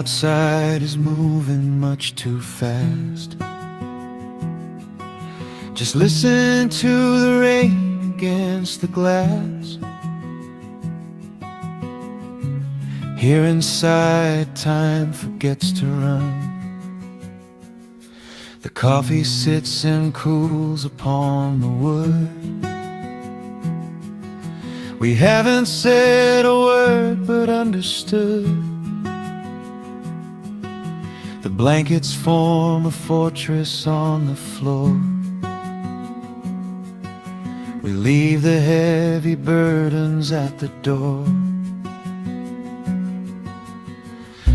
outside is moving much too fast. Just listen to the rain against the glass. Here inside, time forgets to run. The coffee sits and cools upon the wood. We haven't said a word but understood. The blankets form a fortress on the floor. We leave the heavy burdens at the door.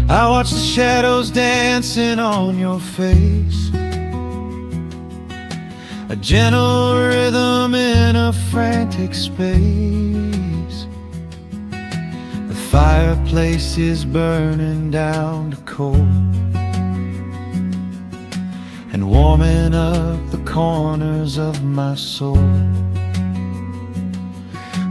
I watch the shadows dancing on your face, a gentle rhythm in a frantic space. The fireplace is burning down to coal and warming up the corners of my soul.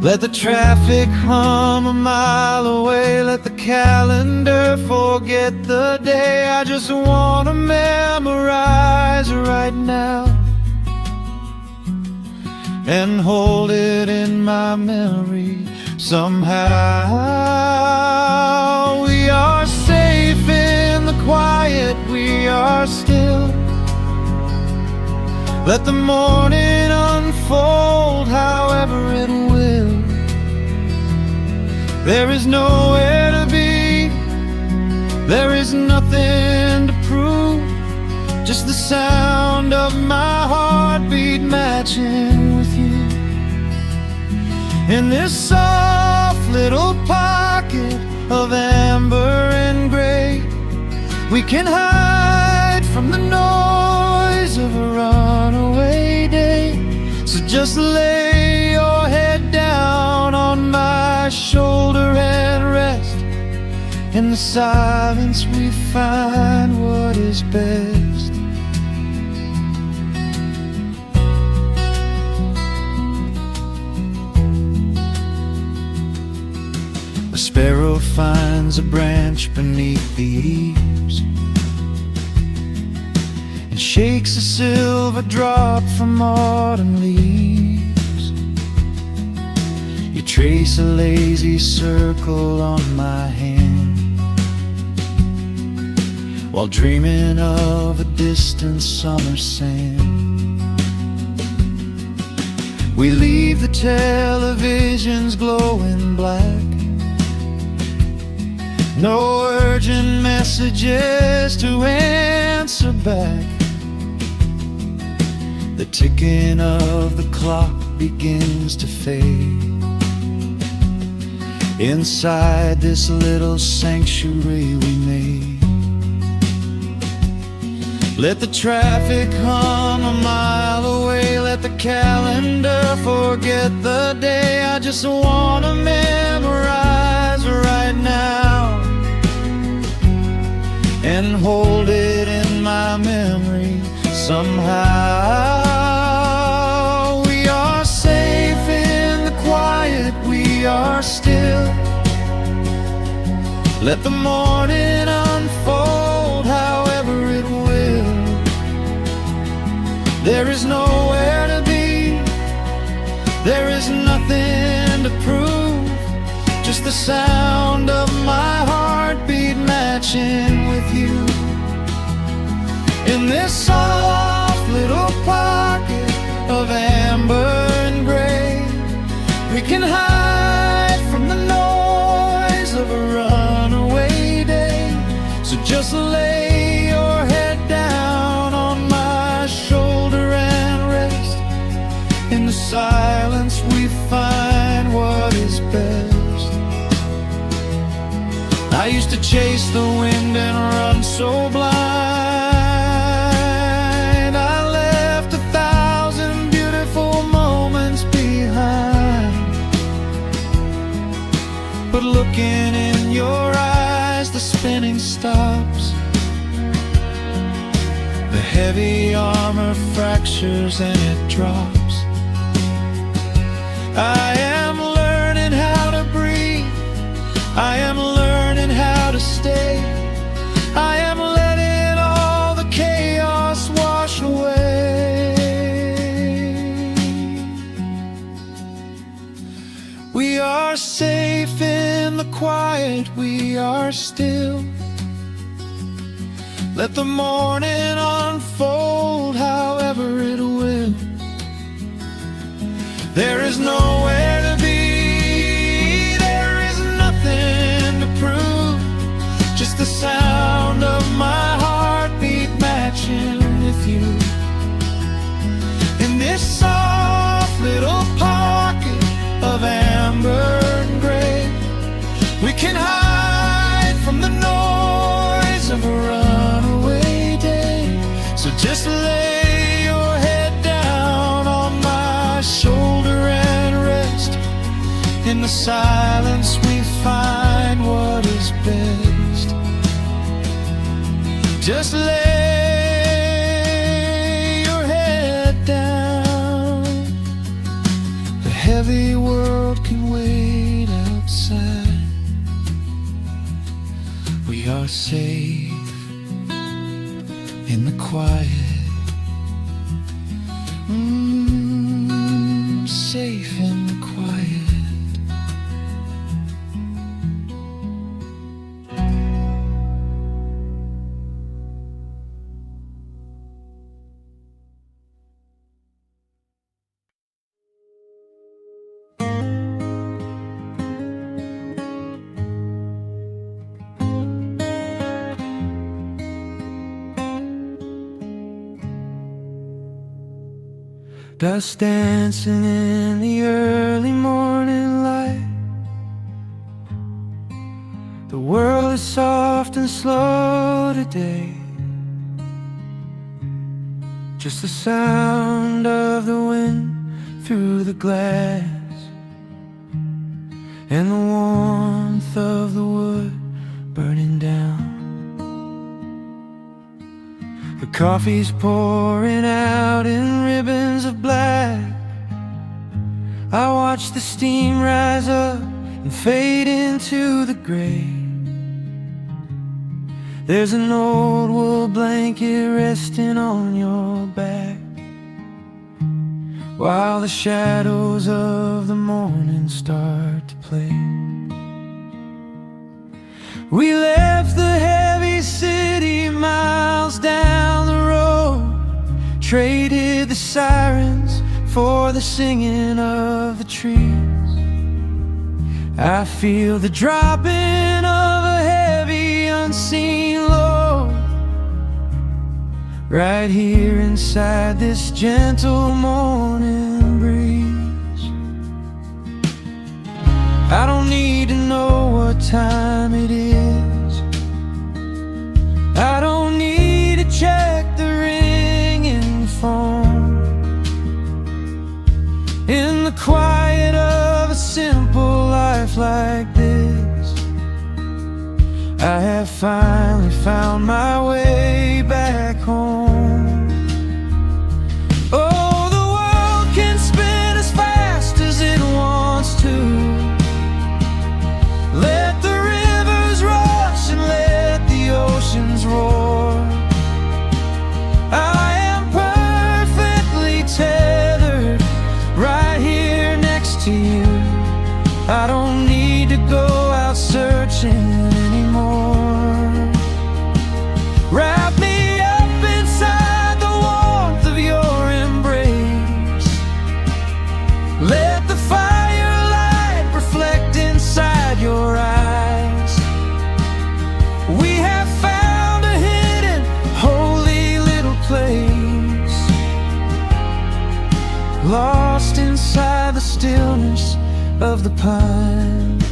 Let the traffic hum a mile away, let the calendar forget the day. I just want to memorize right now and hold it in my memory somehow. We are safe in the quiet, we are still. Let the morning unfold however it will. There is nowhere to be, there is nothing to prove, just the sound of my heartbeat matching with you. In this soft little pocket of amber and gray, we can hide from the noise of a runaway day. So just lay your head down on my shoulder and rest. In the silence we find what is best. A sparrow finds a branch beneath the eaves and shakes a silver drop from autumn leaves. You trace a lazy circle on my hand while dreaming of a distant summer sand. We leave the televisions glowing black, no urgent messages to answer back. The ticking of the clock begins to fade inside this little sanctuary we made. Let the traffic hum a mile away, let the calendar forget the day. I just want to memorize right now and hold it in my memory somehow. We are safe in the quiet, we are still. Let the morning unfold however it will. There is nowhere to be, there is nothing to prove, just the sound of my heartbeat matching with you. In this soft little pocket of amber and gray, we can hide from the noise of a runaway day. So just lay your head down on my shoulder and rest. In the silence we find what is best. I used to chase the wind and run so blind. I left 1,000 beautiful moments behind. But looking in your eyes, the spinning stops. The heavy armor fractures and it drops. I am learning how to breathe, I am learning how to stay. Let the morning unfold however it will. There is nowhere to be, there is nothing to prove, just the sound of my heartbeat matching with you. In this soft little pocket of amber and gray, we can hide from the noise of a runaway day. So just lay your head down on my shoulder and rest. In the silence we find what is best. Just lay your head down. The heavy world can wait outside. We are safe in the quiet. Safe in the quiet. Dust dancing in the early morning light. The world is soft and slow today. Just the sound of the wind through the glass, and the warmth of the wood burning down. The coffee's pouring out in ribbons of black. I watch the steam rise up and fade into the gray. There's an old wool blanket resting on your back, while the shadows of the morning start to play. We left the heavy city miles down the road, traded the sirens for the singing of the trees. I feel the dropping of a heavy unseen load right here inside this gentle morning breeze. I don't need to know what time it is. I don't need to check the ringing phone. In the quiet of a simple life like this, I have finally found my way back home. Oh, the world can spin as fast as it wants to. Let the rivers rush and let the oceans roar. I am perfectly tethered right here next to you. I don't need to go out searching anymore. Wrap me up inside the warmth of your embrace. Let the firelight reflect inside your eyes. We have found a hidden, holy little place, lost inside the stillness of the pines.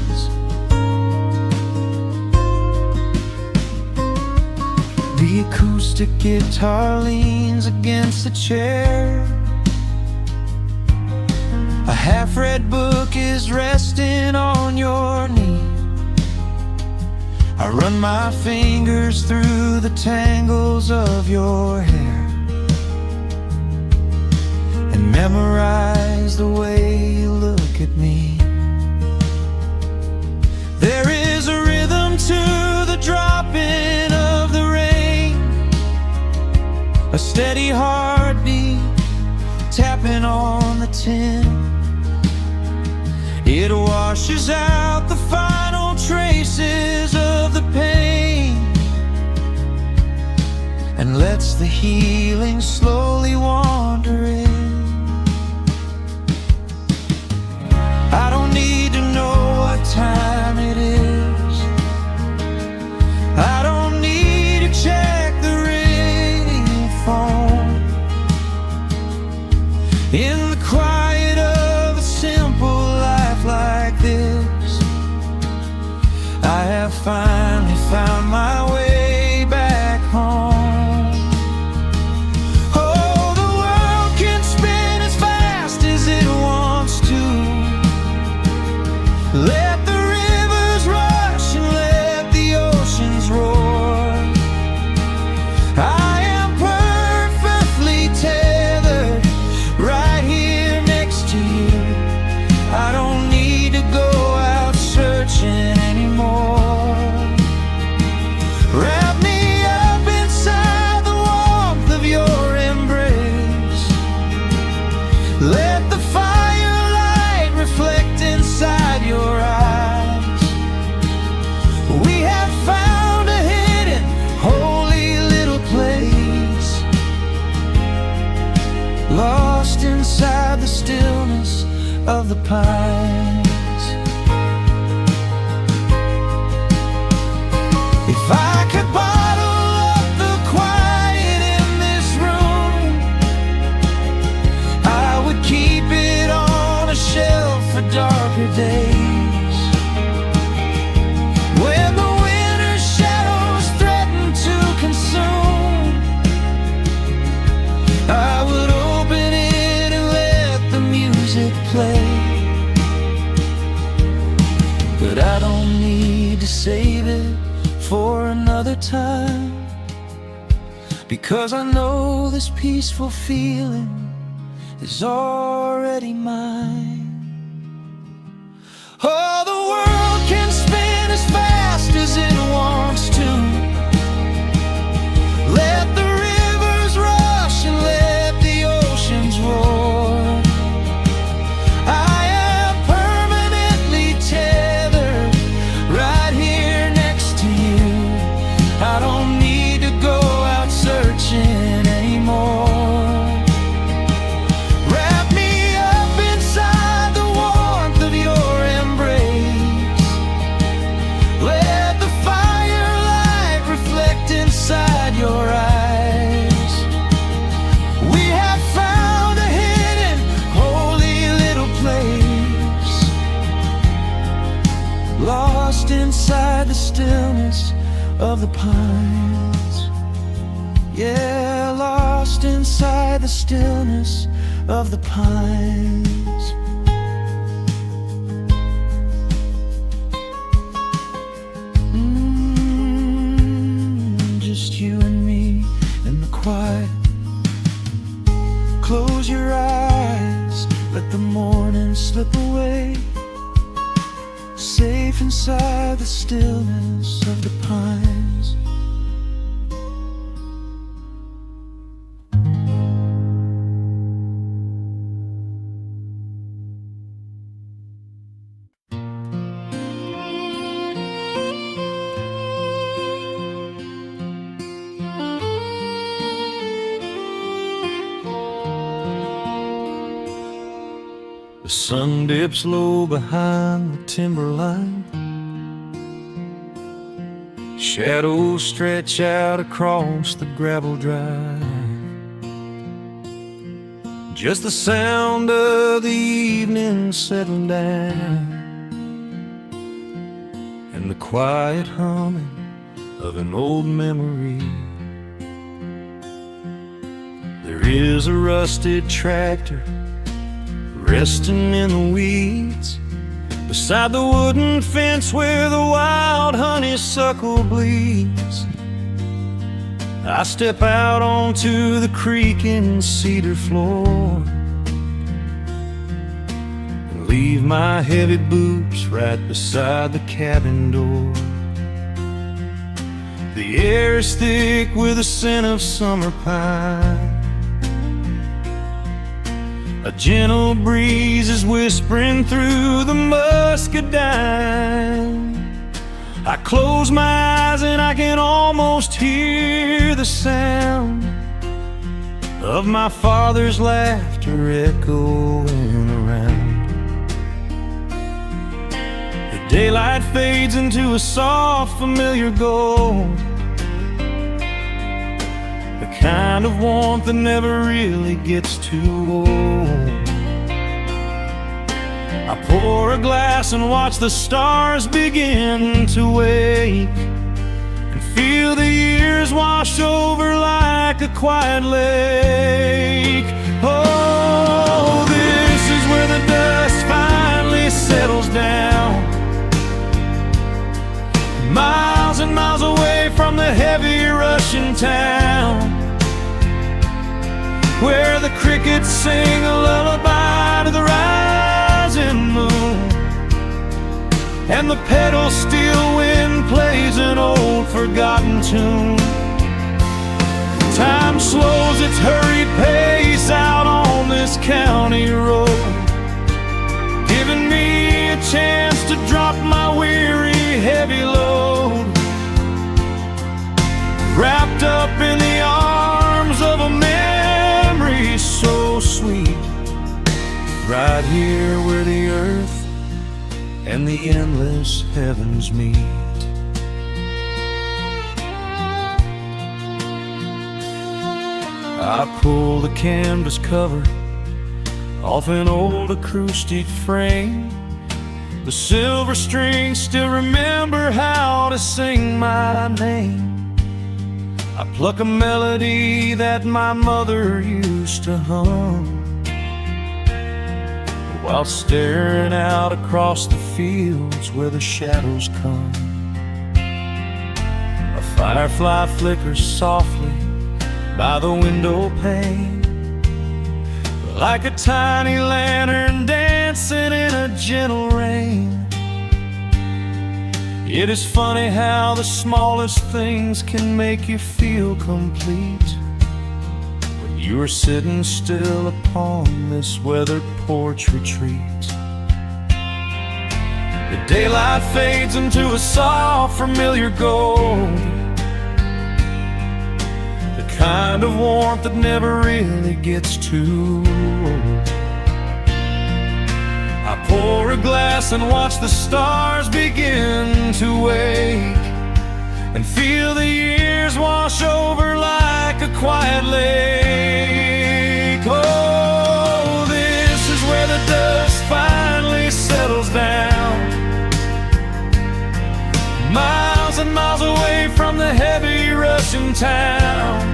The acoustic guitar leans against the chair. A half-read book is resting on your knee. I run my fingers through the tangles of your hair and memorize the way you look at me. There is a rhythm to the dropping of the rain, a steady heartbeat tapping on the tin. It washes out the final traces of the pain and lets the healing slowly wander in. I don't need to know what time it is. I don't need to check the ringing phone. In the quiet of a simple life like this, I have finally found my way back home. Oh, the world can spin as fast as it wants to. Let the rivers rush and let the oceans roar. I am perfectly tethered right here next to you. I don't need to go out searching anymore. Wrap me up inside the warmth of your embrace. Let the firelight reflect inside your eyes. We have found a hidden, holy little place, lost inside the stillness of the pines. If I could bottle up the quiet in this room, I would keep it on a shelf for darker days. When the winter's shadows threaten to consume, I would open it and let the music play. But I don't need to save it for another time, because I know this peaceful feeling is already mine. Oh, the world can spin as fast as it wants to. Let the rivers rush and let the oceans roar. I am permanently tethered right here next to you. I don't need to go out searching anymore. Wrap me up inside the warmth of your embrace. Let the firelight reflect inside your eyes. We have found a hidden, holy little place, lost inside the stillness of the pines. Yeah, lost inside the stillness of the pines. Just you and me in the quiet. Close your eyes, let the morning slip away, safe inside the stillness of the pines. The sun dips low behind the timberline. Shadows stretch out across the gravel drive. Just the sound of the evening settling down, and the quiet humming of an old memory. There is a rusted tractor resting in the weeds beside the wooden fence where the wild honeysuckle bleeds. I step out onto the creaking cedar floor and leave my heavy boots right beside the cabin door. The air is thick with the scent of summer pine. A gentle breeze is whispering through the muscadine. I close my eyes and I can almost hear the sound of my father's laughter echoing around. The daylight fades into a soft, familiar gold, the kind of warmth that never really gets too old. I pour a glass and watch the stars begin to wake, and feel the years wash over like a quiet lake. Oh, this is where the dust finally settles down, miles and miles away from the heavy Russian town, where the crickets sing a lullaby to the rising moon, and the pedal steel wind plays an old forgotten tune. Time slows its hurried pace out on this county road, giving me a chance to drop my weary heavy load, wrapped up in the arms of a memory so sweet, right here where the earth and the endless heavens meet. I pull the canvas cover off an old acoustic frame. The silver strings still remember how to sing my name. I pluck a melody that my mother used to hum, while staring out across the fields where the shadows come. A firefly flickers softly by the window pane, like a tiny lantern dancing in a gentle rain. It is funny how the smallest things can make you feel complete, when you are sitting still upon this weathered porch retreat. The daylight fades into a soft, familiar gold, the kind of warmth that never really gets too old. I pour a glass and watch the stars begin to wake, and feel the years wash over like a quiet lake. Oh, this is where the dust finally settles down, miles and miles away from the heavy Russian town,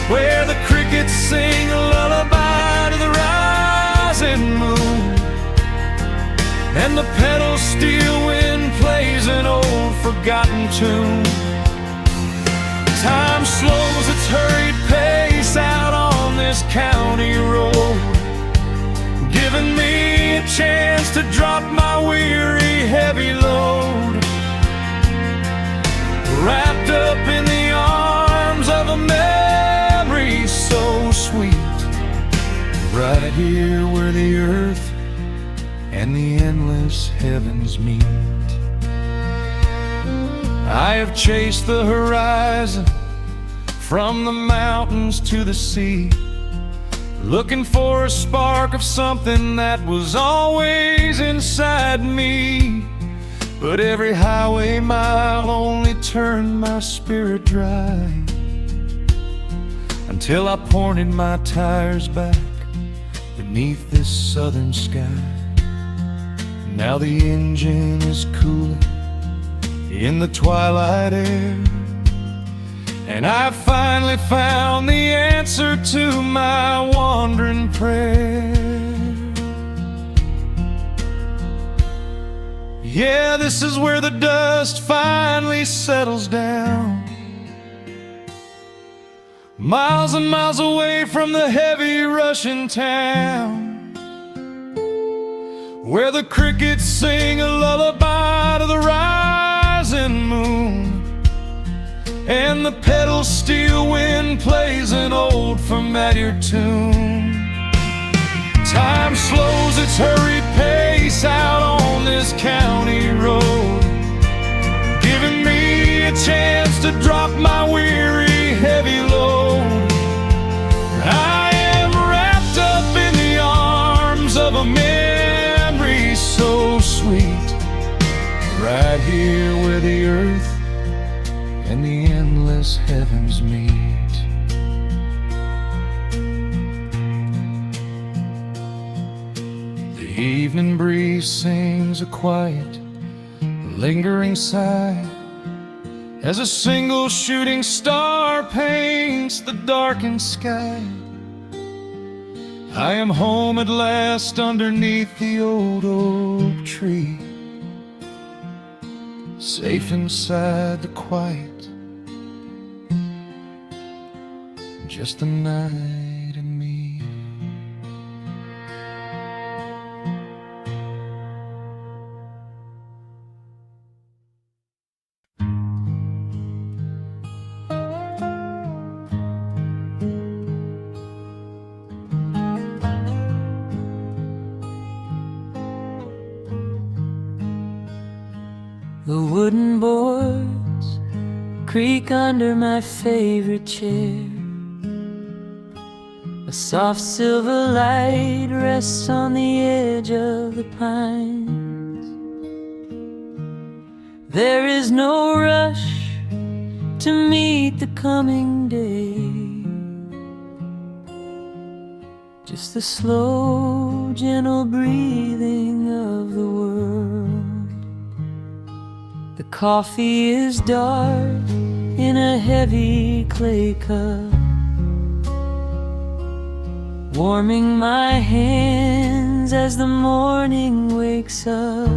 where the crickets sing a lullaby to the rising moon, and the pedal steel wind plays an old forgotten tune. Time slows its hurried pace out on this county road, giving me a chance to drop my weary heavy load, wrapped up in the arms of a memory so sweet, right here where the earth and the endless heavens meet. I have chased the horizon from the mountains to the sea, looking for a spark of something that was always inside me. But every highway mile only turned my spirit dry, until I pointed my tires back beneath this southern sky. Now the engine is cooling in the twilight air, and I've finally found the answer to my wandering prayer. Yeah, this is where the dust finally settles down, miles and miles away from the heavy Russian town, where the crickets sing a lullaby to the rising moon, and the pedal steel wind plays an old familiar tune. Time slows its hurried pace out on this county road, giving me a chance to drop my weary, heavy load. I am wrapped up in the arms of a memory so sweet, right here where the earth and the endless heavens meet. The evening breeze sings a quiet, lingering sigh as a single shooting star paints the darkened sky. I am home at last underneath the old oak tree, safe inside the quiet, just the night and me. The wooden boards creak under my favorite chair. A soft silver light rests on the edge of the pines. There is no rush to meet the coming day, just the slow, gentle breathing of the world. The coffee is dark in a heavy clay cup, warming my hands as the morning wakes up.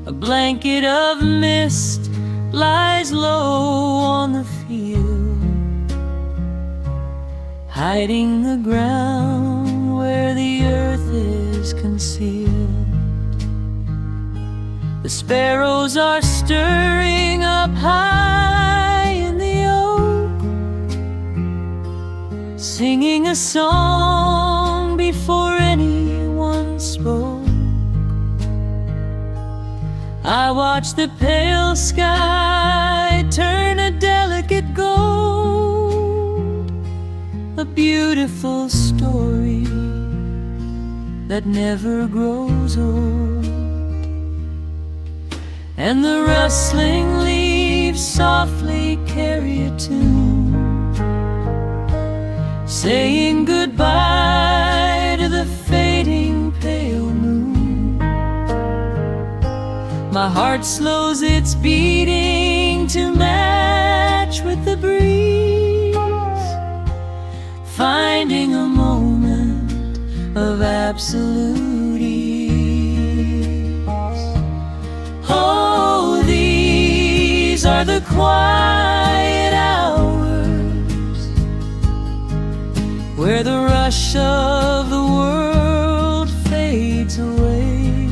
A blanket of mist lies low on the field, hiding the ground where the earth is concealed. The sparrows are stirring up high in the oak, singing a song before anyone spoke. I watch the pale sky turn a delicate gold, a beautiful story that never grows old. And the rustling leaves softly carry a tune, saying goodbye to the fading pale moon. My heart slows its beating to match with the breeze, finding a moment of absolute ease. Oh, these are the quiet hours where the rush of the world fades away,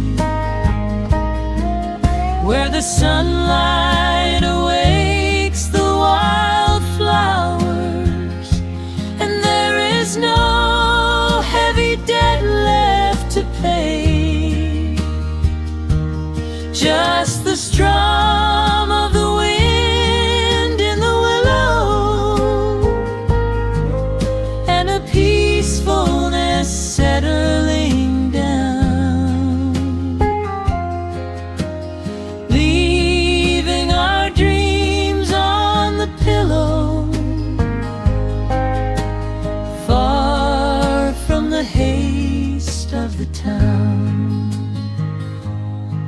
where the sunlight awakes the wildflowers, and there is no heavy debt left to pay, just the strum of the wind in the willow, and a peacefulness settling down, leaving our dreams on the pillow, far from the haste of the town.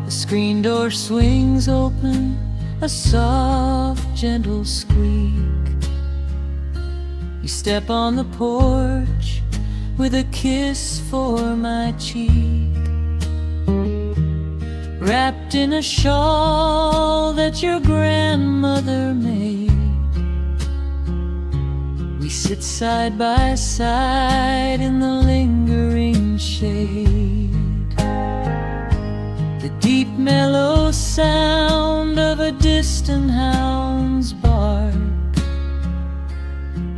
The screen door swings open, a soft, gentle squeak. You step on the porch with a kiss for my cheek, wrapped in a shawl that your grandmother made. We sit side by side in the lingering shade. The deep mellow sound of a distant hound's bark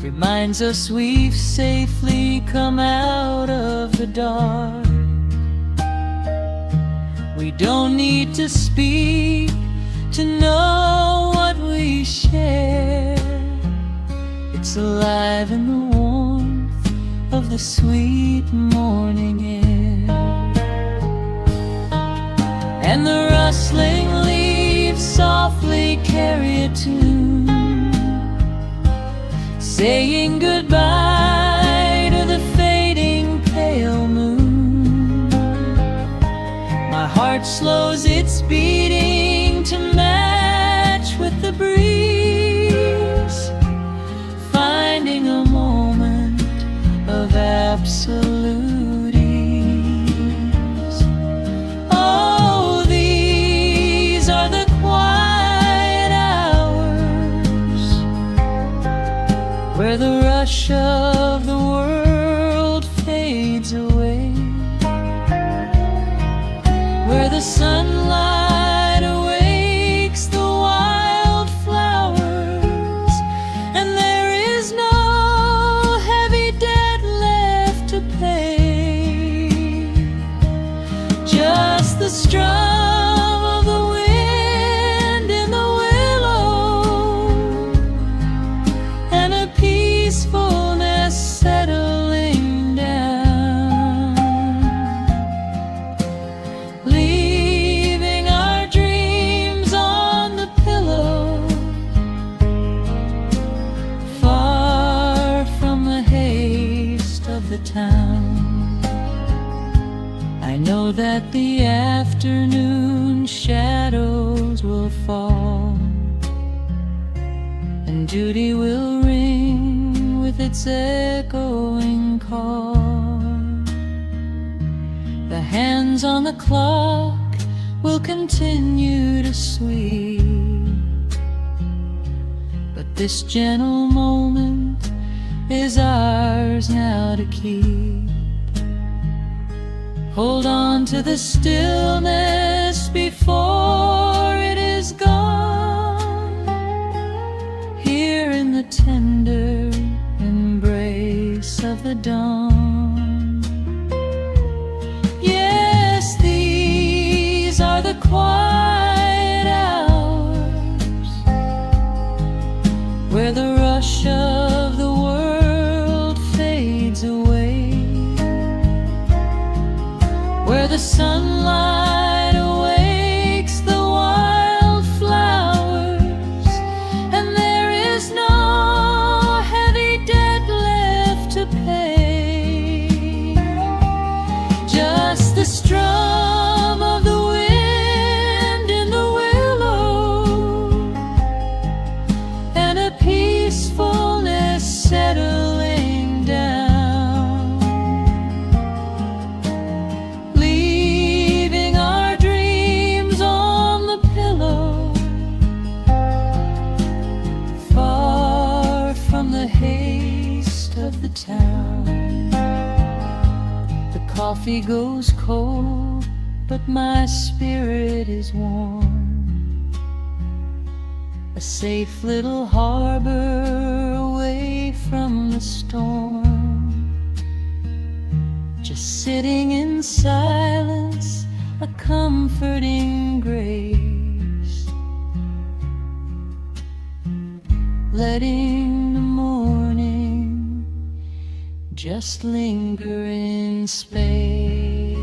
reminds reminds us we've safely come out of the dark. We don't need to speak to know what we share. It's alive in the warmth of the sweet morning air. And the rustling leaves softly carry a tune, saying goodbye to the fading pale moon. My heart slows its beating to match with the breeze, finding a moment of absolute ease. Oh, these are the quiet hours where the rush of the world fades away, where the sunlight awakes the wildflowers, and there is no heavy debt left to pay. Just the strum of the wind in the willow, and a peacefulness settling down, leaving our dreams on the pillow, far from the haste of the town. I know that the afternoon shadows will fall, and duty will ring with its echoing call. The hands on the clock will continue to sweep, but this gentle moment is ours now to keep. Hold on to the stillness before it is gone, here in the tender embrace of the dawn. Yes, these are the quiet hours where the rush of the world fades away, where the sunlight awakes the wildflowers, and there is no heavy debt left to pay. Just the strum of the wind in the willow, and a peacefulness settling down, leaving our dreams on the pillow, far from the haste of the town. The coffee goes cold, but my spirit is warm, a safe little harbor away from the storm. Just sitting in silence, a comforting grace, letting the morning just linger in space.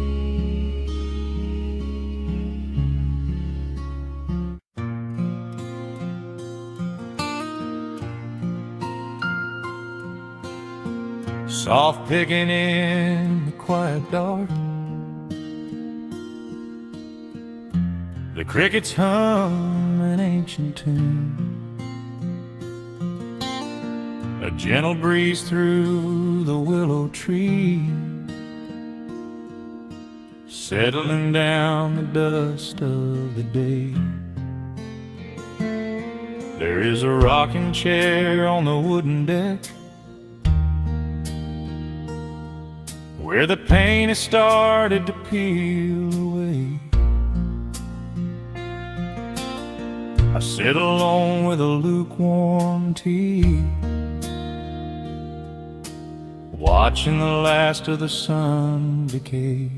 Soft picking in the quiet dark, the crickets hum an ancient tune, a gentle breeze through the willow tree, settling down the dust of the day. There is a rocking chair on the wooden deck, where the paint has started to peel away. I sit alone with a lukewarm tea, watching the last of the sun decay.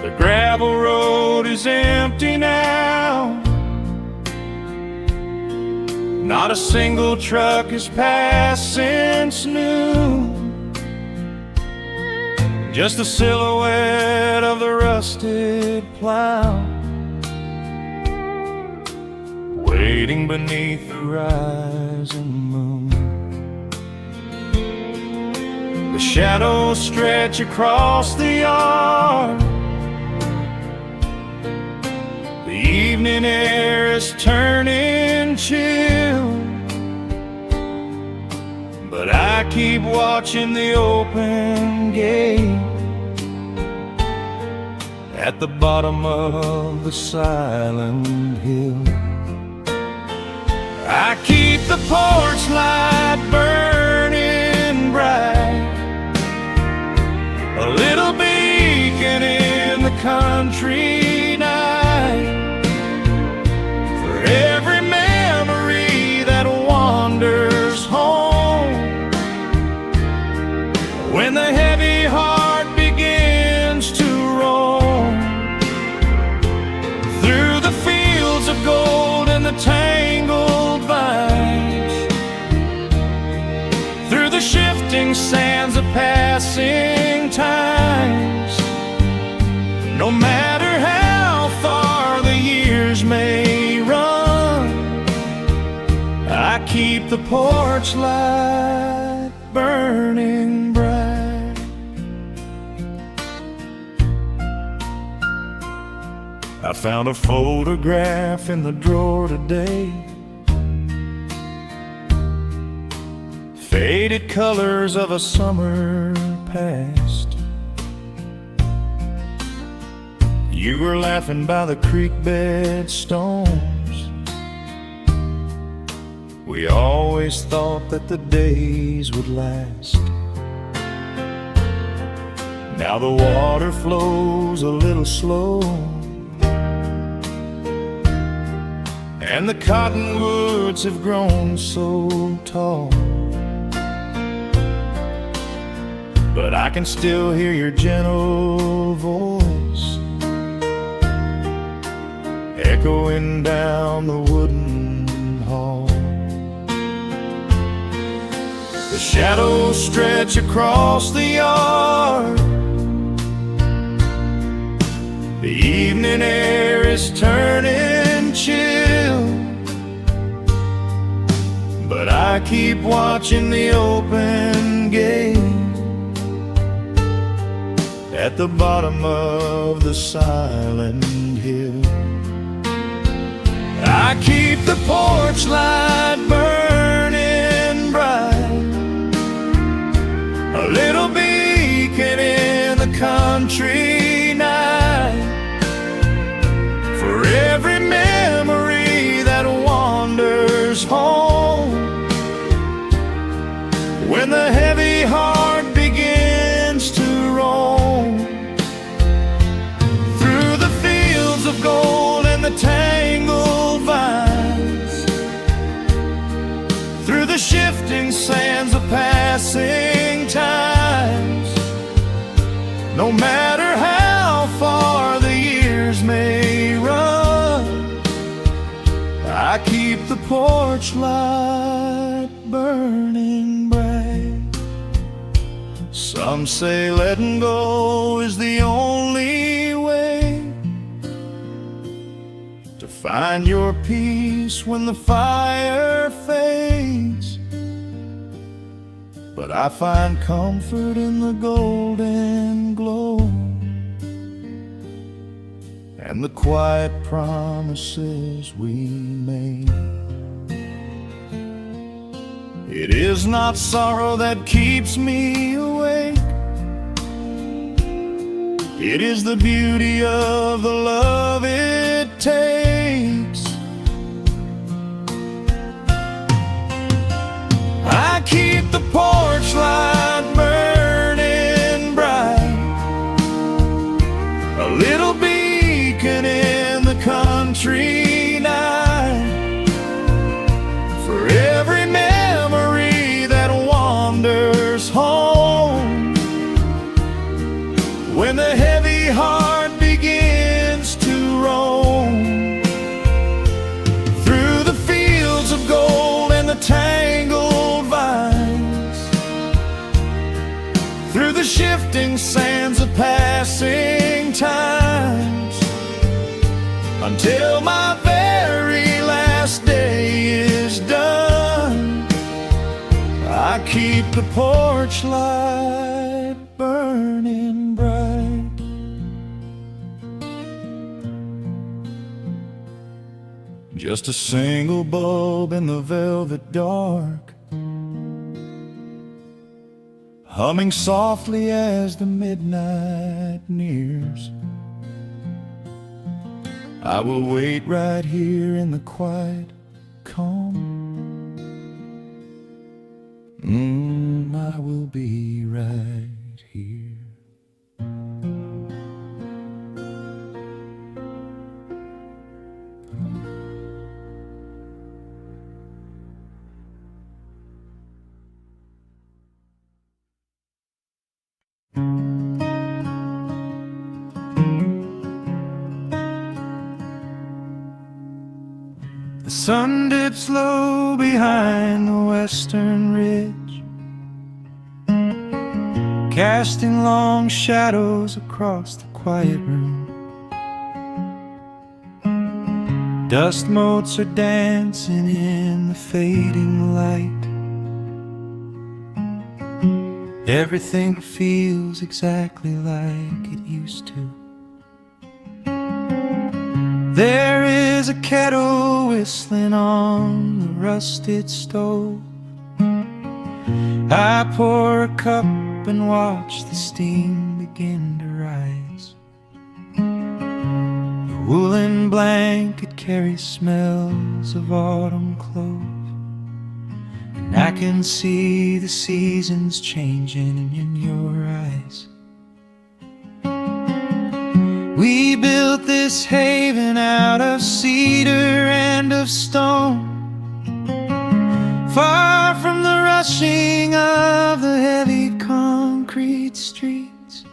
The gravel road is empty now, not a single truck has passed since noon. Just the silhouette of the rusted plow, waiting beneath the rising moon. The shadows stretch across the yard, the evening air is turning chill, but I keep watching the open gate at the bottom of the silent hill. I keep the porch light burning bright, a little beacon in the country night, for every memory that wanders home. When the heavy heart begins to roam through the fields of gold and the tangled vines, through the shifting sands of passing times, no matter how far the years may run, I keep the porch light burning bright. I found a photograph in the drawer today, faded colors of a summer past. You were laughing by the creek bed stones. We always thought that the days would last. Now the water flows a little slow, and the cottonwoods have grown so tall, but I can still hear your gentle voice echoing down the wooden hall. The shadows stretch across the yard, the evening air is turning chill, but I keep watching the open gate at the bottom of the silent hill. I keep the porch light burning bright, a little beacon in the country night, for every memory that wanders home. When the heavy heart begins to roam through the fields of gold and the tangled vines, through the shifting sands of passing times, no matter how far the years may run, I keep the porch light burning bright. Some say letting go is the only way to find your peace when the fire fades, but I find comfort in the golden glow and the quiet promises we made. It is not sorrow that keeps me awake, it is the beauty of the love it takes. I keep the porch light burning bright, a little beacon in the country night, for every memory that fading sands of passing times, until my very last day is done. I keep the porch light burning bright. Just a single bulb in the velvet dark, humming softly as the midnight nears. I will wait right here in the quiet calm. I will be right here. The sun dips low behind the western ridge, casting long shadows across the quiet room. Dust motes are dancing in the fading light. Everything feels exactly like it used to. There is a kettle whistling on the rusted stove. I pour a cup and watch the steam begin to rise. The woolen blanket carries smells of autumn clove, and I can see the seasons changing in your eyes. We built this haven out of cedar and of stone, far from the rushing of the heavy concrete streets.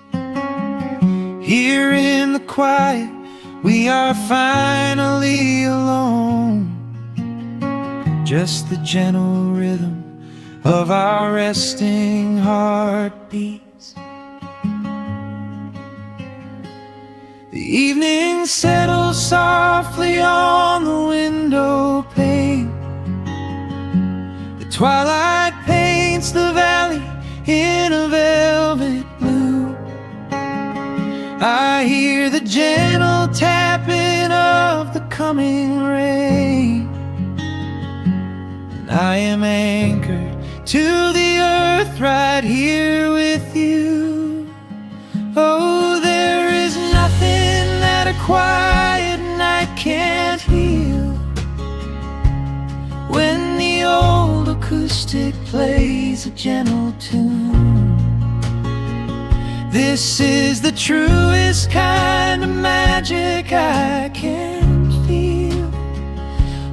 Here in the quiet, we are finally alone. Just the gentle rhythm of our resting heartbeats. The evening settles softly on the window pane. The twilight paints the valley in a velvet blue. I hear the gentle tapping of the coming rain, and I am anchored to the earth right here with you. Oh, there is nothing that a quiet night can't heal, when the old acoustic plays a gentle tune. This is the truest kind of magic I can feel,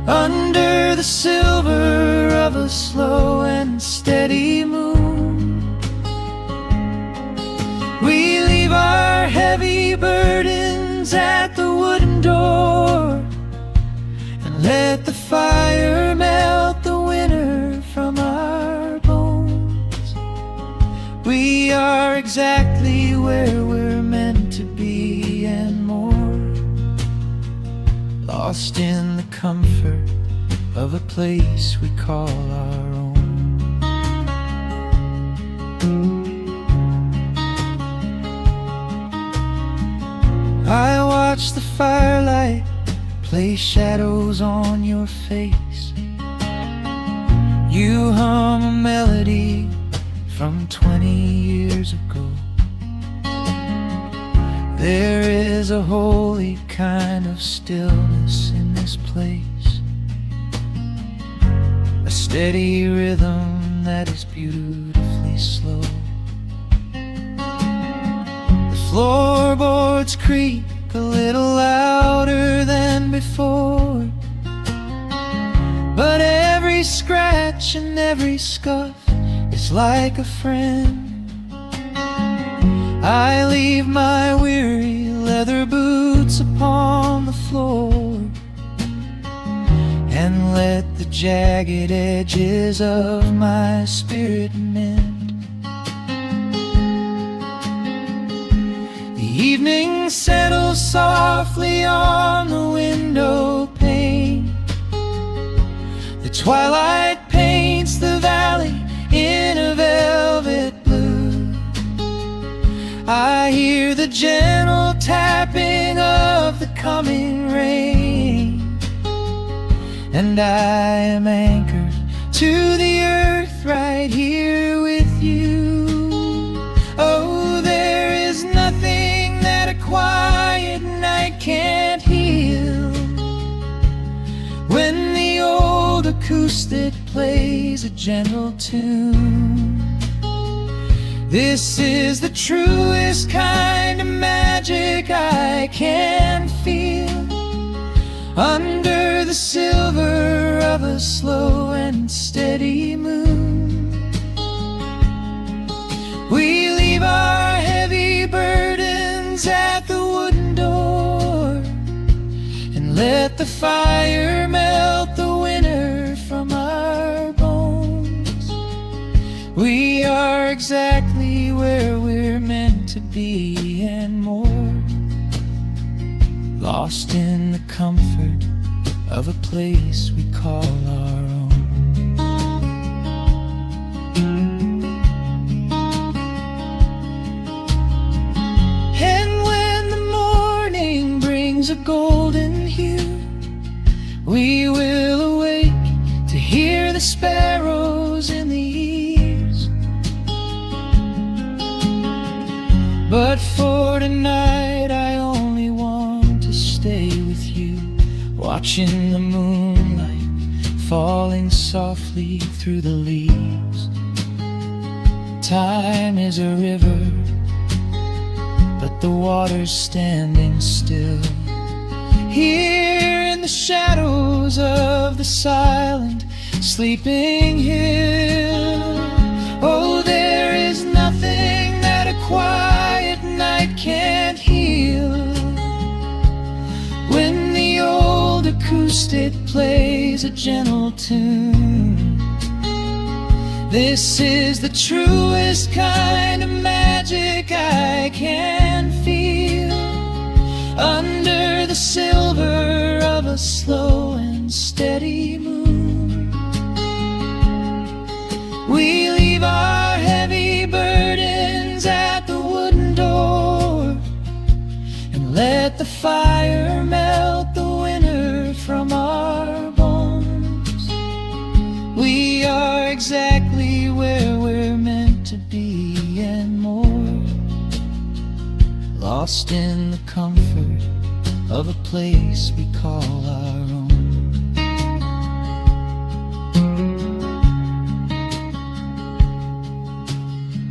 under the silver of a slow and steady moon. We leave our heavy burdens at the wooden door, and let the fire melt the winter from our bones. We are exactly where we're meant to be and more, lost in the comfort of a place we call our own. I watch the firelight play shadows on your face. You hum a melody from 20 years ago. There is a holy kind of stillness in this place, a steady rhythm that is beautifully slow. The floorboards creak a little louder than before, but every scratch and every scuff is like a friend. I leave my weary leather boots upon the floor, and let the jagged edges of my spirit mend. evening settles softly on the window pane. The twilight paints the valley in a velvet blue. I hear the gentle tapping of the coming rain, and I am anchored to the earth right here with you. Oh, there is nothing that a quiet night can't heal, when the old acoustic plays a gentle tune. This is the truest kind of magic I can feel, under the silver of a slow and steady moon. We leave our heavy burdens at the wooden door, and let the fire melt the winter from our bones. We are exactly where we're meant to be and more, lost in the comfort of a place we call our own. And when the morning brings a golden hue, we will awake to hear the sparrows in the eaves. But for tonight I only want to stay with you, watching the moonlight falling softly through the leaves. Time is a river, but the water's standing still, here in the shadows of the silent sleeping hill. Oh, there is nothing that a quiet night can't heal, when the old acoustic plays a gentle tune. This is the truest kind of magic I can feel, under the silver of a slow and steady moon. We leave our heavy burdens at the wooden door, and let the fire melt the winter from our bones. We are exactly where we're meant to be and more, lost in the comfort of a place we call our own.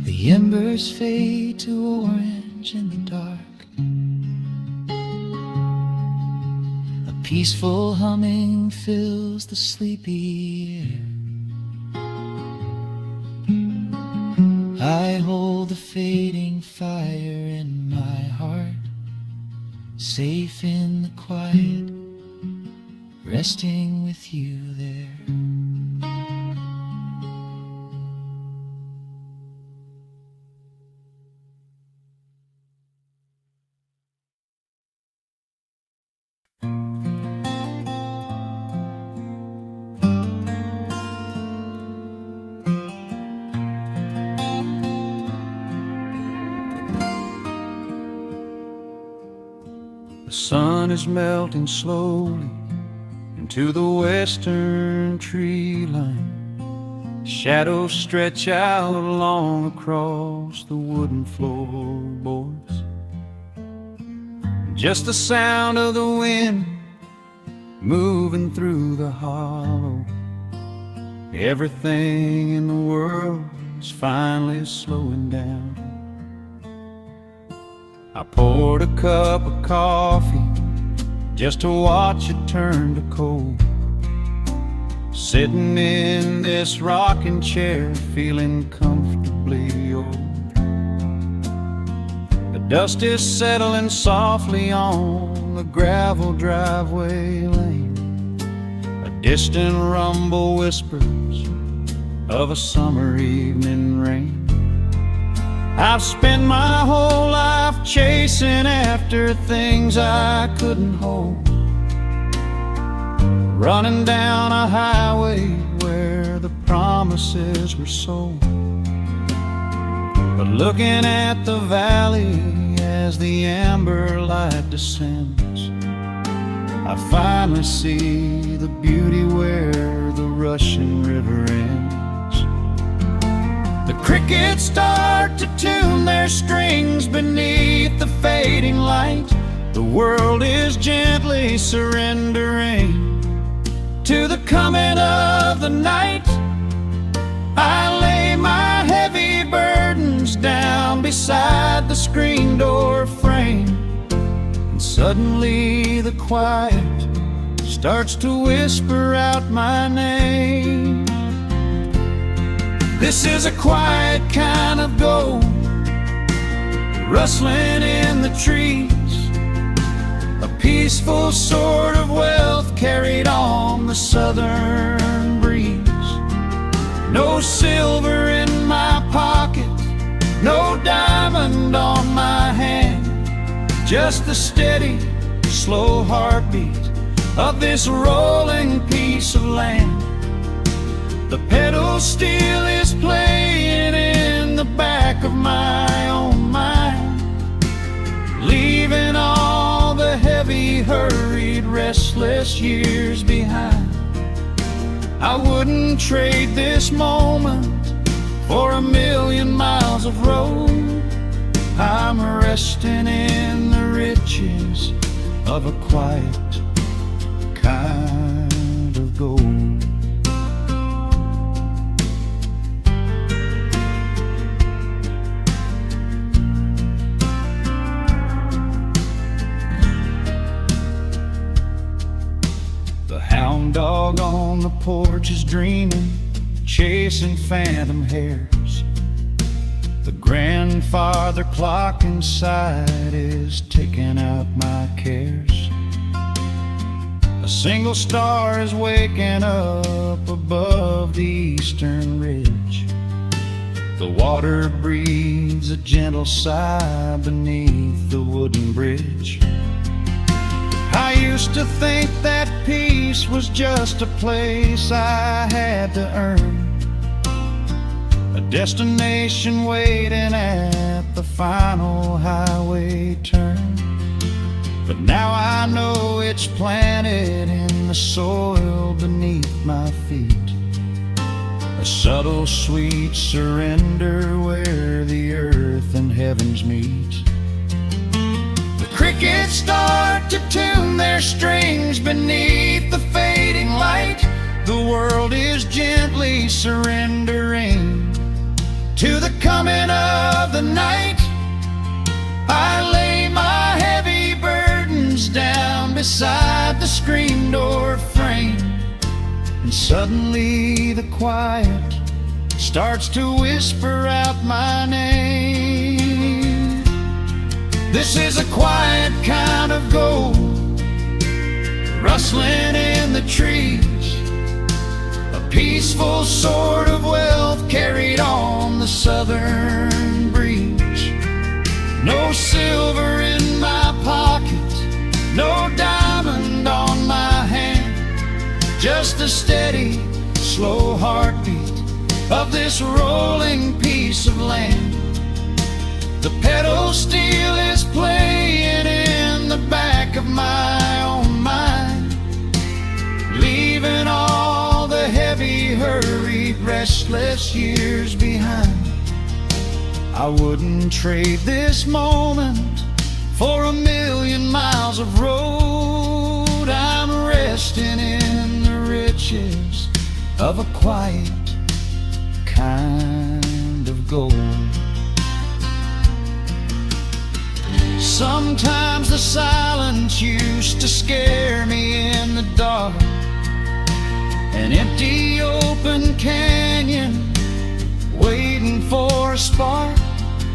The embers fade to orange in the dark, a peaceful humming fills the sleepy air. I hold the fading fire in my heart, safe in the quiet, resting with you there. The sun is melting slowly into the western tree line. Shadows stretch out long across the wooden floorboards. Just the sound of the wind moving through the hollow. Everything in the world is finally slowing down. I poured a cup of coffee just to watch it turn to cold, sitting in this rocking chair feeling comfortably old. The dust is settling softly on the gravel driveway lane. A distant rumble whispers of a summer evening rain. I've spent my whole life chasing after things I couldn't hold, running down a highway where the promises were sold. But looking at the valley as the amber light descends, I finally see the beauty where the rushing river ends. The crickets start to tune their strings beneath the fading light. The world is gently surrendering to the coming of the night. I lay my heavy burdens down beside the screen door frame, and suddenly the quiet starts to whisper out my name. This is a quiet kind of gold, rustling in the trees, a peaceful sort of wealth carried on the southern breeze. No silver in my pocket, no diamond on my hand, just the steady, slow heartbeat of this rolling piece of land. The pedal steel is playing in the back of my own mind, leaving all the heavy, hurried, restless years behind. I wouldn't trade this moment for 1,000,000 miles of road. I'm resting in the riches of a quiet kind of gold. The hound dog on the porch is dreaming, chasing phantom hares. The grandfather clock inside is taking out my cares. A single star is waking up above the eastern ridge. The water breathes a gentle sigh beneath the wooden bridge. I used to think that peace was just a place I had to earn, a destination waiting at the final highway turn. But now I know it's planted in the soil beneath my feet, a subtle, sweet surrender where the earth and heavens meet. The crickets start to tune their strings beneath the fading light. The world is gently surrendering to the coming of the night. I lay my heavy burdens down beside the screen door frame, and suddenly the quiet starts to whisper out my name. This is a quiet kind of gold, rustling in the trees, a peaceful sort of wealth carried on the southern breeze. No silver in my pocket, no diamond on my hand, just the steady, slow heartbeat of this rolling piece of land. The pedal steel is playing in the back of my own mind, leaving all the heavy, hurried, restless years behind. I wouldn't trade this moment for 1,000,000 miles of road. I'm resting in the riches of a quiet kind of gold. Sometimes the silence used to scare me in the dark, an empty open canyon waiting for a spark.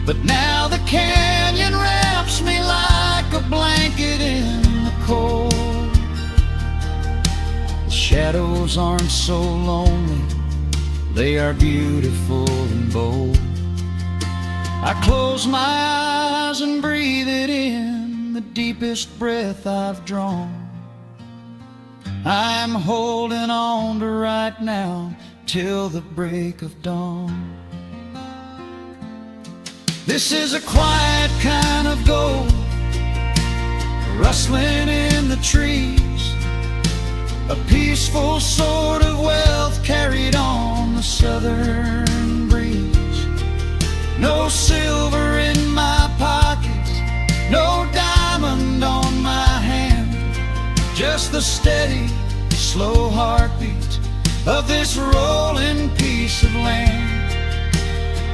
But now the canyon wraps me like a blanket in the cold. The shadows aren't so lonely, they are beautiful and bold. I close my eyes and breathe it in, the deepest breath I've drawn. I'm holding on to right now till the break of dawn. This is a quiet kind of gold, rustling in the trees, a peaceful sort of wealth carried on the southern breeze. No silver in my pockets, no diamond on my hand, just the steady, slow heartbeat of this rolling piece of land.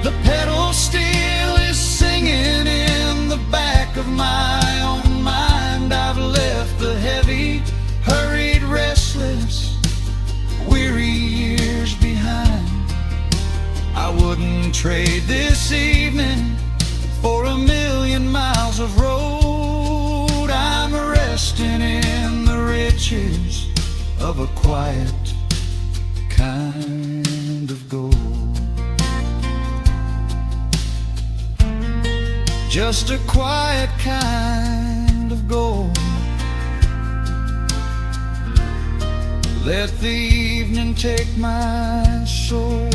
The pedal steel is singing in the back of my own mind. I've left the heavy, hurried, restless, weary years behind. I wouldn't trade this evening for 1,000,000 miles of road. I'm resting in the riches of a quiet kind of gold. Just a quiet kind of gold. Let the evening take my soul.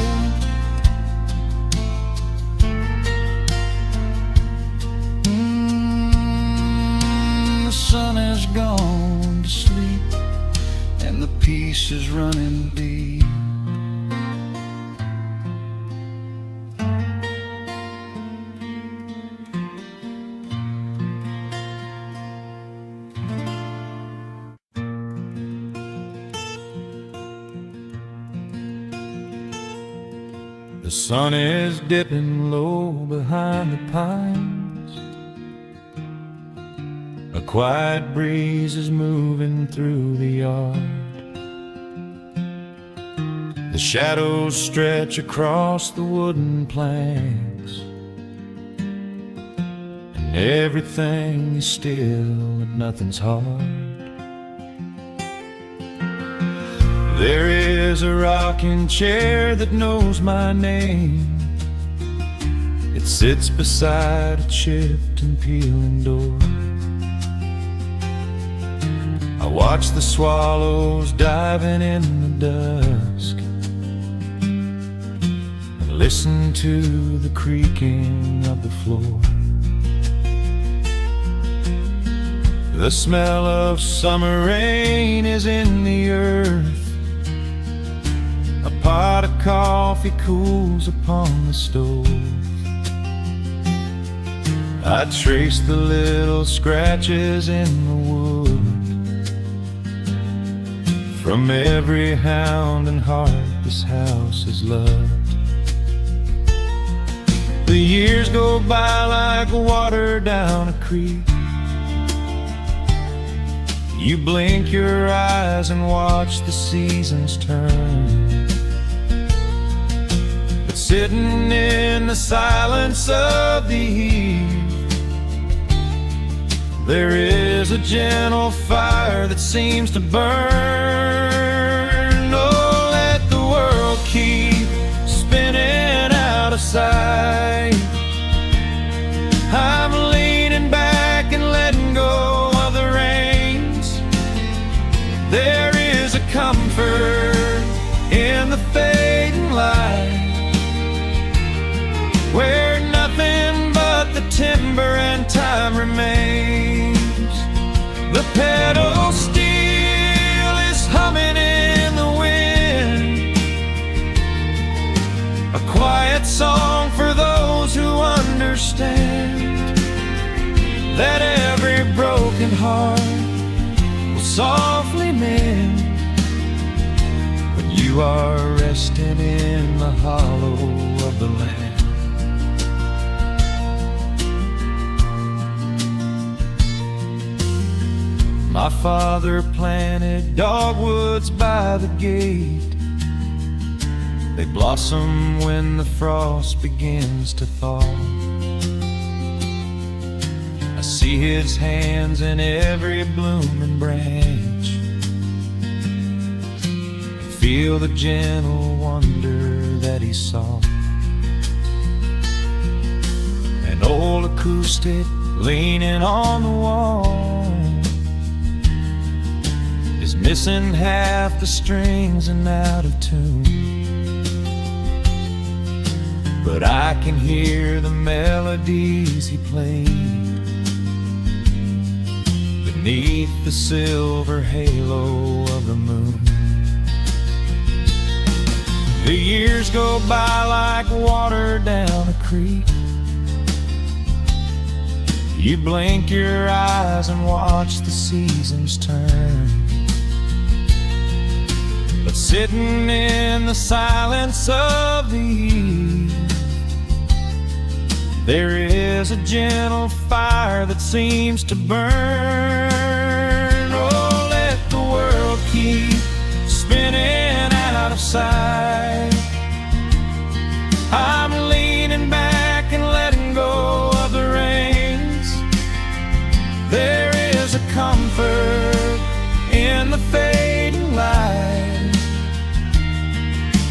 The sun has gone to sleep and the peace is running deep. The sun is dipping low behind the pines. A quiet breeze is moving through the yard. The shadows stretch across the wooden planks, and everything is still and nothing's hard. There is a rocking chair that knows my name. It sits beside a chipped and peeling door. I watch the swallows diving in the dusk and listen to the creaking of the floor. The smell of summer rain is in the earth. A pot of coffee cools upon the stove. I trace the little scratches in the wood from every hound and heart this house has loved. The years go by like water down a creek. You blink your eyes and watch the seasons turn. But sitting in the silence of the eve, there is a gentle fire that seems to burn. Oh, let the world keep spinning out of sight. I'm leaning back and letting go of the reins. There is a comfort in the fading light, where nothing but the timber and time remains. The pedal steel is humming in the wind, a quiet song for those who understand that every broken heart will softly mend when you are resting in the hollow of the land. My father planted dogwoods by the gate. They blossom when the frost begins to thaw. I see his hands in every blooming branch, and feel the gentle wonder that he saw. An old acoustic leaning on the wall is missing half the strings and out of tune, but I can hear the melodies he played beneath the silver halo of the moon. The years go by like water down a creek. You blink your eyes and watch the seasons turn, but sitting in the silence of the eve, there is a gentle fire that seems to burn. Oh, let the world keep spinning out of sight. I'm leaning back and letting go of the reins. There is a comfort in the fading light,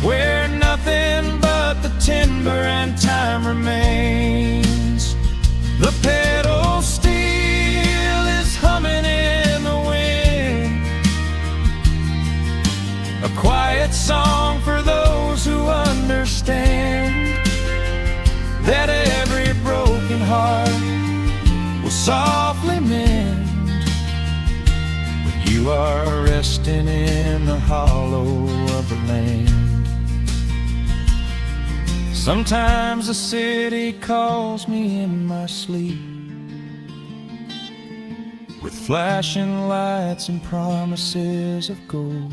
where nothing but the timber and time remains. The pedal steel is humming in the wind, a quiet song for those who understand that every broken heart will softly mend when you are resting in the hollow of the land. Sometimes the city calls me in my sleep, with flashing lights and promises of gold,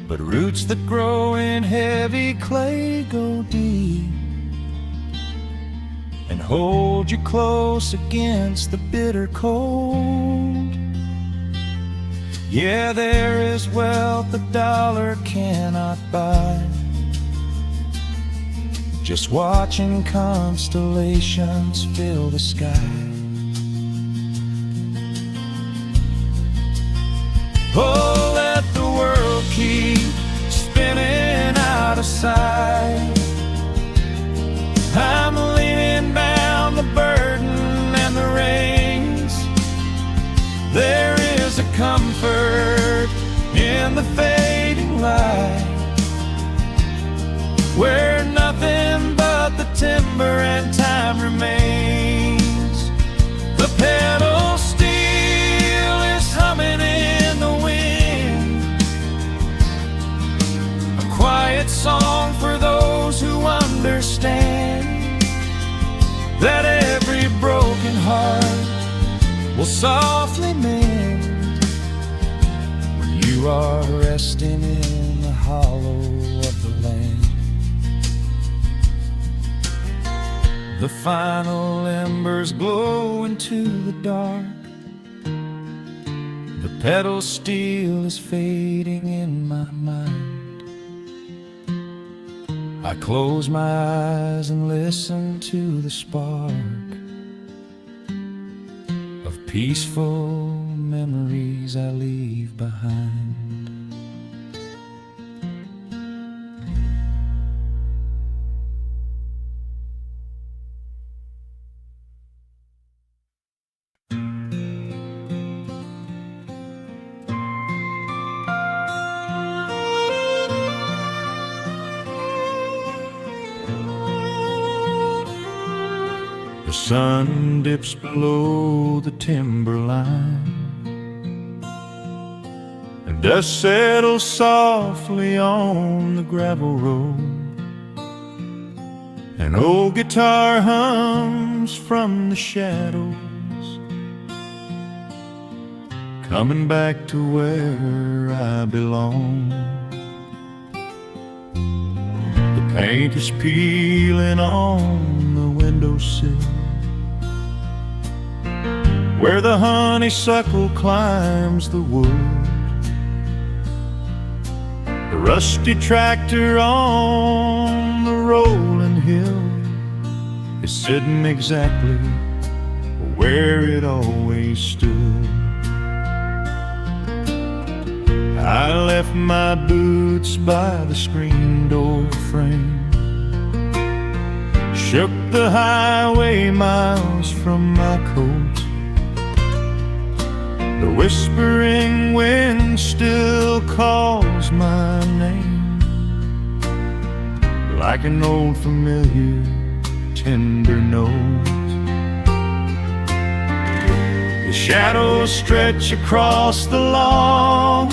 but roots that grow in heavy clay go deep and hold you close against the bitter cold. Yeah, there is wealth a dollar cannot buy, just watching constellations fill the sky. Oh, let the world keep spinning out of sight. I'm leaning down the burden and the reins. There is a comfort in the fading light, where nothing but the timber and time remains. The pedal steel is humming in the wind, a quiet song for those who understand that every broken heart will softly mend when you are resting in the hollow of the land. The final embers glow into the dark. The pedal steel is fading in my mind. I close my eyes and listen to the spark of peaceful memories I leave behind. The sun dips below the timberline, and dust settles softly on the gravel road. An old guitar hums from the shadows, coming back to where I belong. The paint is peeling on the windowsill, where the honeysuckle climbs the wood. The rusty tractor on the rolling hill is sitting exactly where it always stood. I left my boots by the screen door frame, shook the highway miles from my coat. The whispering wind still calls my name, like an old familiar tender note. The shadows stretch across the lawn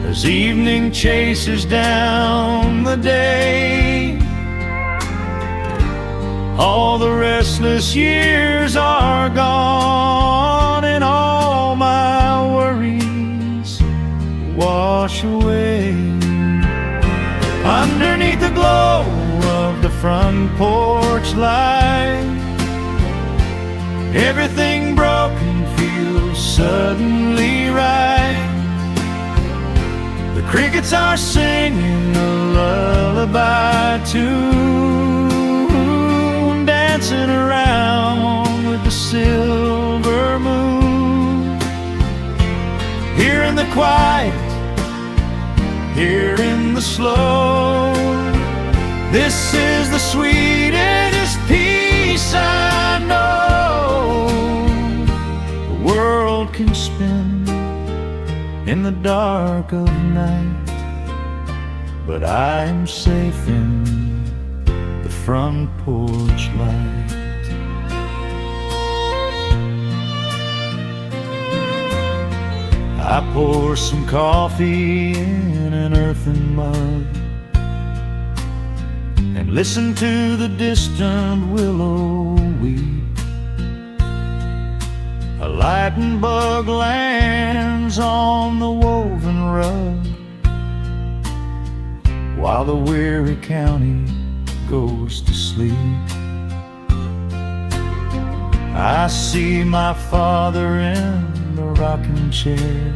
as evening chases down the day. All the restless years are gone, and all my worries wash away. Underneath the glow of the front porch light, everything broken feels suddenly right. The crickets are singing a lullaby tune, dancing around with the silver moon. Here in the quiet, here in the slow, this is the sweetest peace I know. The world can spin in the dark of night, but I am safe in the front porch light. I pour some coffee in an earthen mug and listen to the distant willow weep. A lightning bug lands on the woven rug while the weary county goes to sleep. I see my father in the rocking chair,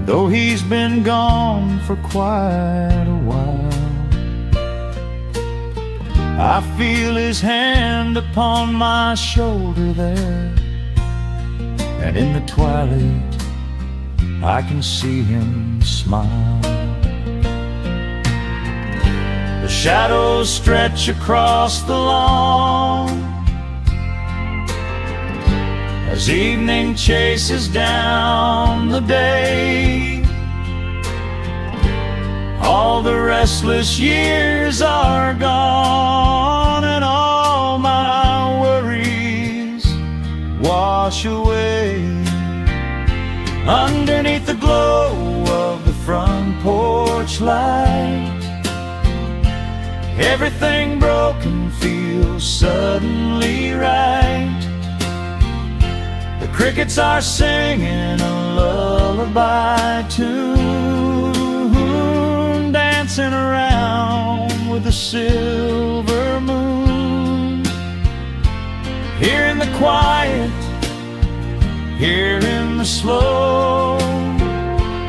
though he's been gone for quite a while. I feel his hand upon my shoulder there, and in the twilight I can see him smile. The shadows stretch across the lawn as evening chases down the day. All the restless years are gone, and all my worries wash away. Underneath the glow of the front porch light, everything broken feels suddenly right. The crickets are singing a lullaby tune, dancing around with the silver moon. Here in the quiet, here in the slow,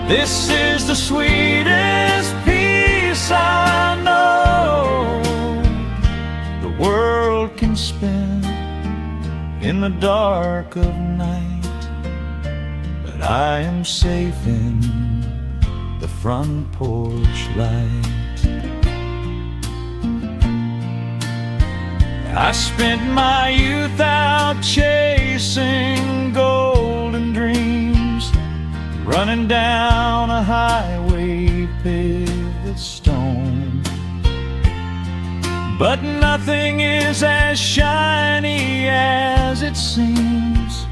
this is the sweetest peace I know. The world can spin in the dark of night, but I am safe in the front porch light. I spent my youth out chasing golden dreams, running down a highway paved with stone. But nothing is as shiny as it seems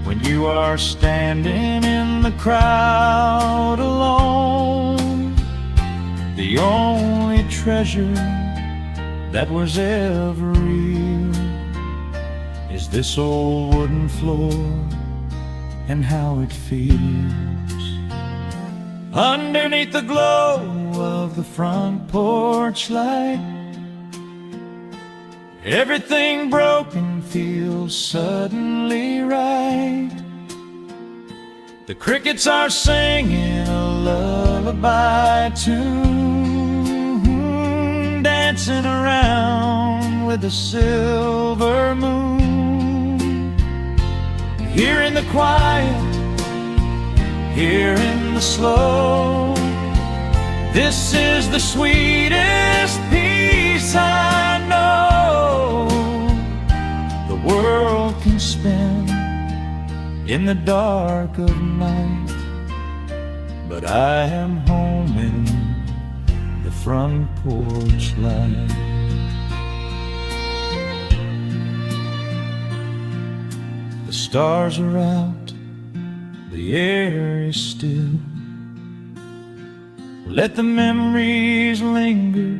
when you are standing in the crowd alone. The only treasure that was ever real is this old wooden floor and how it feels. Underneath the glow of the front porch light, everything broken feels suddenly right. The crickets are singing a lullaby tune, dancing around with the silver moon. Here in the quiet, here in the slow, This is the sweetest peace I know the world can spend in the dark of night. But I am home in the front porch light. The stars are out, the air is still. Let the memories linger,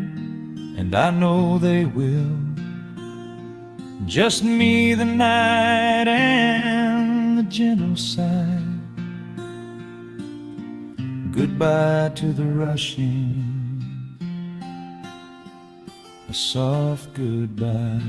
and I know they will. Just me, the night, and the gentle sigh. Goodbye to the rushing, a soft goodbye.